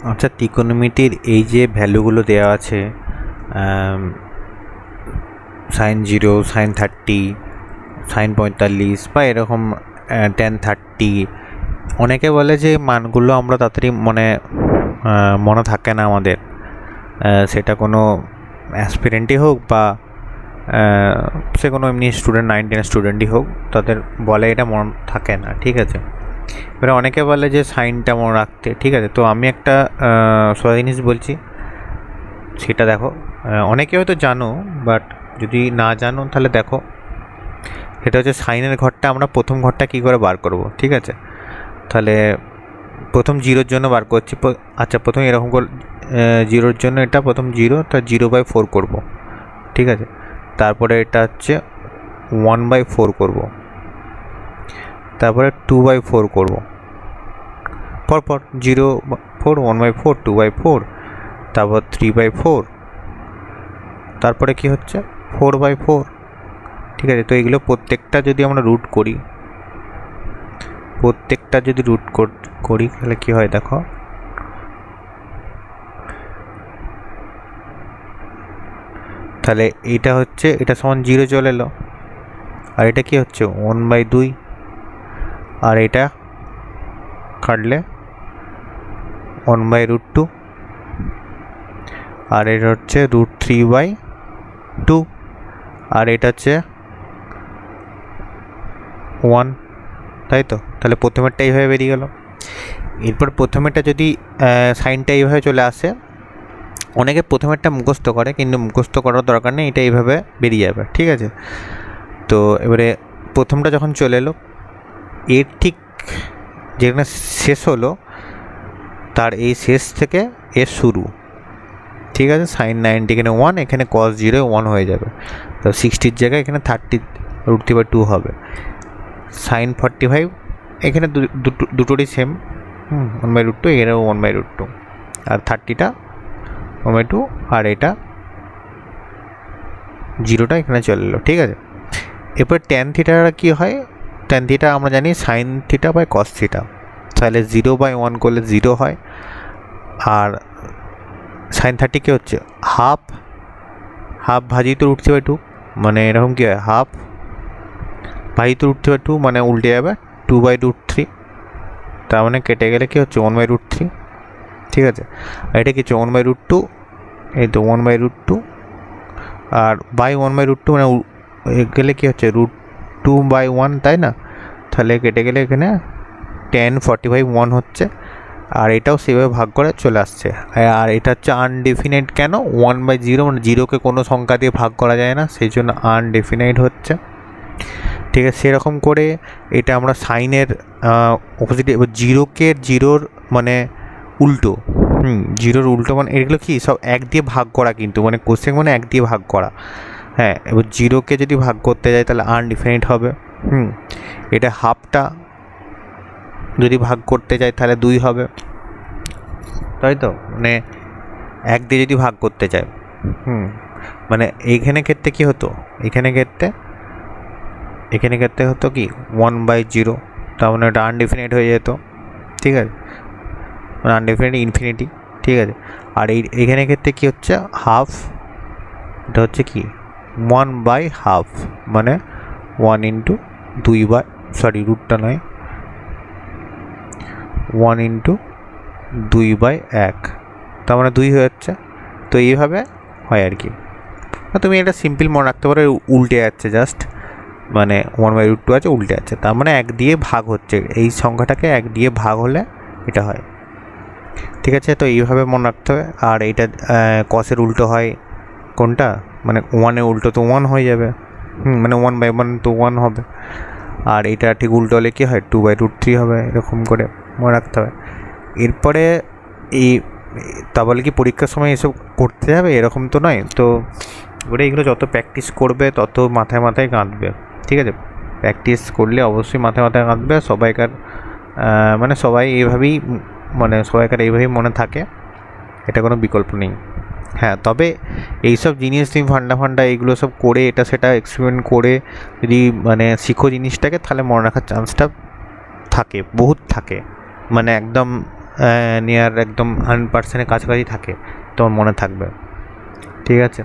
আচ্ছা, ত্রিকোণমিতির এই যে ভ্যালুগুলো দেওয়া আছে, সাইন 0, সাইন 30, সাইন 45 বা এরকম ট্যান 30, অনেকে বলে যে মানগুলো আমরা তাড়াতাড়ি মনে থাকে না আমাদের, সেটা কোনো অ্যাসপিরেন্টই হোক বা সে কোনো এমনি স্টুডেন্ট 9, 10 স্টুডেন্টই হোক, তাদের বলে এটা মনে থাকে না। ঠিক আছে, এবারে অনেকে বলে যে সাইনটা মনে রাখতে। ঠিক আছে, তো আমি একটা সোজা জিনিস বলছি, সেটা দেখো। অনেকে হয়তো জানো, বাট যদি না জানো তাহলে দেখো, সেটা হচ্ছে সাইনের ঘরটা আমরা প্রথম ঘরটা কী করে বার করব। ঠিক আছে, তাহলে প্রথম 0-র জন্য বার করছি। আচ্ছা, প্রথম এরকম করে 0-র জন্য এটা প্রথম 0, তা 0/4 করব। ঠিক আছে, তারপরে এটা হচ্ছে 1/4 করব, তারপরে 2/4 করব, পরপর 0/4, 1/4, 2/4, তারপর 3/4, তারপরে কি হচ্ছে 4/4। ঠিক আছে, তো এগুলো প্রত্যেকটা যদি আমরা রুট করি, তাহলে কি হয় দেখো। তাহলে এটা হচ্ছে, এটা সমান 0 চলে এলো, আর এটা কি হচ্ছে 1/2, আর এটা কাটলে 1/√2, আর এটা হচ্ছে √3/2, আর এটা হচ্ছে 1, তাই তো। তাহলে প্রথমেরটা এইভাবে বেরিয়ে গেল। এরপর প্রথমেরটা যদি সাইনটা এইভাবে চলে আসে, অনেকে প্রথমেরটা মুখস্থ করে, কিন্তু মুখস্থ করার দরকার নেই, এটা এইভাবে বেরিয়ে যাবে। ঠিক আছে, তো এবারে প্রথমটা যখন চলে এলো, এর ঠিক যেখানে শেষ হলো তার এই শেষ থেকে এর শুরু। ঠিক আছে, সাইন 90 এখানে 1, এখানে cos 0 1 হয়ে যাবে, তো 60-র জায়গায় এখানে 30√3/2 হবে। সাইন 45 এখানে দুটোরই সেম, 1/√2, এখানেও 1/√2, আর 30টা 1/2, আর এটা 0টা এখানে চলে এলো। ঠিক আছে, এরপর ট্যান থিটাটা কী হয়, ট্যান থিটা আমরা জানি sine theta by cos theta, তাহলে 0/1 করলে 0 হয়, আর সাইন 30 কী হচ্ছে হাফ ভাজিত √3/2, মানে এরকম কী হয় হাফ ভাজিত √3/2, মানে উল্টে যাবে 2/√3, তার মানে কেটে গেলে কী হচ্ছে 1/√3। ঠিক আছে, আর এটা কি হচ্ছে 1/√2, এই তো 1/√2, আর বাই 1/√2 মানে গেলে কী হচ্ছে √2/1, তাই না। তাহলে কেটে গেলে এখানে tan 45 1 হচ্ছে, আর এটাও সেভাবে ভাগ করে চলে আসছে। আর এটা হচ্ছে আনডেফিনাইট, কেন 1/0, মানে 0কে কোনো সংখ্যা দিয়ে ভাগ করা যায় না, সেই জন্য আনডেফিনাইট হচ্ছে। ঠিক আছে, সেরকম করে এটা আমরা সাইনের অপোজিট, এবার 0-র মানে উল্টো, 0-র উল্টো, মানে এগুলো কি সব 1 দিয়ে ভাগ করা, কিন্তু মানে কোশ্চেন মানে 1 দিয়ে ভাগ করা। হ্যাঁ, এবার 0কে যদি ভাগ করতে যায় তাহলে আনডিফিনাইট হবে। এটা হাফটা যদি ভাগ করতে যায় তাহলে 2 হবে, তাই তো। মানে 1 দিয়ে যদি ভাগ করতে চায়, মানে এইখানে ক্ষেত্রে কি হতো, এখানে ক্ষেত্রে হতো কি 1/0, তার মানে এটা আনডিফিনাইট হয়ে যেত। ঠিক আছে, মানে আনডিফিনাইট ইনফিনিটি। ঠিক আছে, আর এইখানে ক্ষেত্রে কি হচ্ছে হাফ, এটা হচ্ছে কি 1/2, মানে 1 ইন্টু 2, সরি রুটটা নয়, 1 ইন্টু 2/1, তার মানে 2 হয়ে যাচ্ছে। তো এইভাবে হয় আর কি। তুমি এটা সিম্পল মনে রাখতে পারো, উল্টে যাচ্ছে জাস্ট, মানে 1/√2 আছে, উল্টে আছে, তার মানে 1 দিয়ে ভাগ হচ্ছে, এই সংখ্যাটাকে 1 দিয়ে ভাগ হলে এটা হয়। ঠিক আছে, তো এইভাবে মনে রাখতে হবে। আর এইটা কসের উল্টো হয় কোনটা, মানে 1-এর উল্টো তো 1 হয়ে যাবে, মানে 1/1 তো 1 হবে, আর এটা ঠিক উল্টো হলে কী হয় 2/√3 হবে, এরকম করে মনে রাখতে হবে। এরপরে তা বলে কি পরীক্ষার সময় এসব করতে যাবে, এরকম তো নয়। তো এবারে এগুলো যত প্র্যাকটিস করবে তত মাথায় গাঁথবে। ঠিক আছে, প্র্যাকটিস করলে অবশ্যই মাথায় গাঁথবে, সবাইকার মানে সবাইকার এইভাবেই মনে থাকে, এটা কোনো বিকল্প নেই। হ্যাঁ, তবে এইসব জিনিস তুমি ফান্ডা এইগুলো সব করে, এটা সেটা এক্সপেরিমেন্ট করে যদি মানে শিখো জিনিসটাকে, তাহলে মনে রাখার চান্সটা থাকে, বহুত থাকে, মানে একদম নিয়ার একদম 100%-এর কাছাকাছি থাকে তোমার মনে থাকবে। ঠিক আছে।